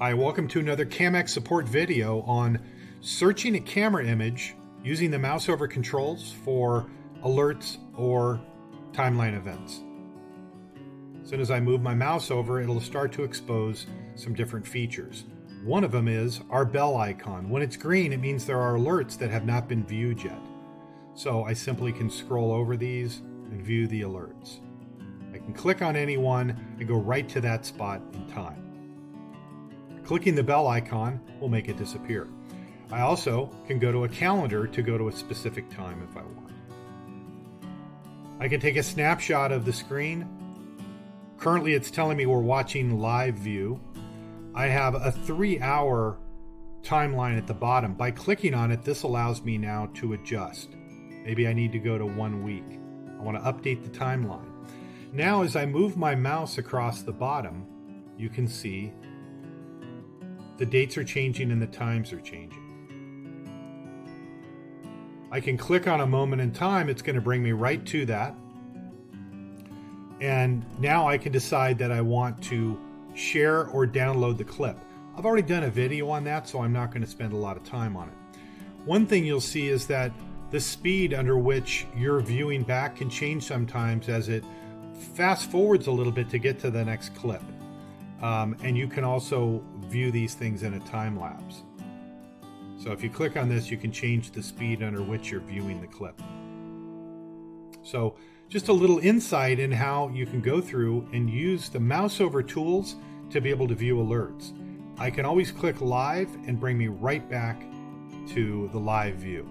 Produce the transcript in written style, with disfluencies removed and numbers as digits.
Hi, welcome to another Camect support video on searching a camera image using the mouse over controls for alerts or timeline events. As soon as I move my mouse over, it'll start to expose some different features. One of them is our bell icon. When it's green, it means there are alerts that have not been viewed yet. So I simply can scroll over these and view the alerts. I can click on any one and go right to that spot in time. Clicking the bell icon will make it disappear. I also can go to a calendar to go to a specific time if I want. I can take a snapshot of the screen. Currently it's telling me we're watching live view. I have a 3-hour timeline at the bottom. By clicking on it, this allows me now to adjust. Maybe I need to go to 1 week. I want to update the timeline. Now as I move my mouse across the bottom, you can see the dates are changing and the times are changing. I can click on a moment in time. It's going to bring me right to that. And now I can decide that I want to share or download the clip. I've already done a video on that, so I'm not going to spend a lot of time on it. One thing you'll see is that the speed under which you're viewing back can change sometimes as it fast forwards a little bit to get to the next clip. And you can also view these things in a time lapse. So if you click on this, you can change the speed under which you're viewing the clip. So just a little insight in how you can go through and use the mouse over tools to be able to view alerts. I can always click live and bring me right back to the live view.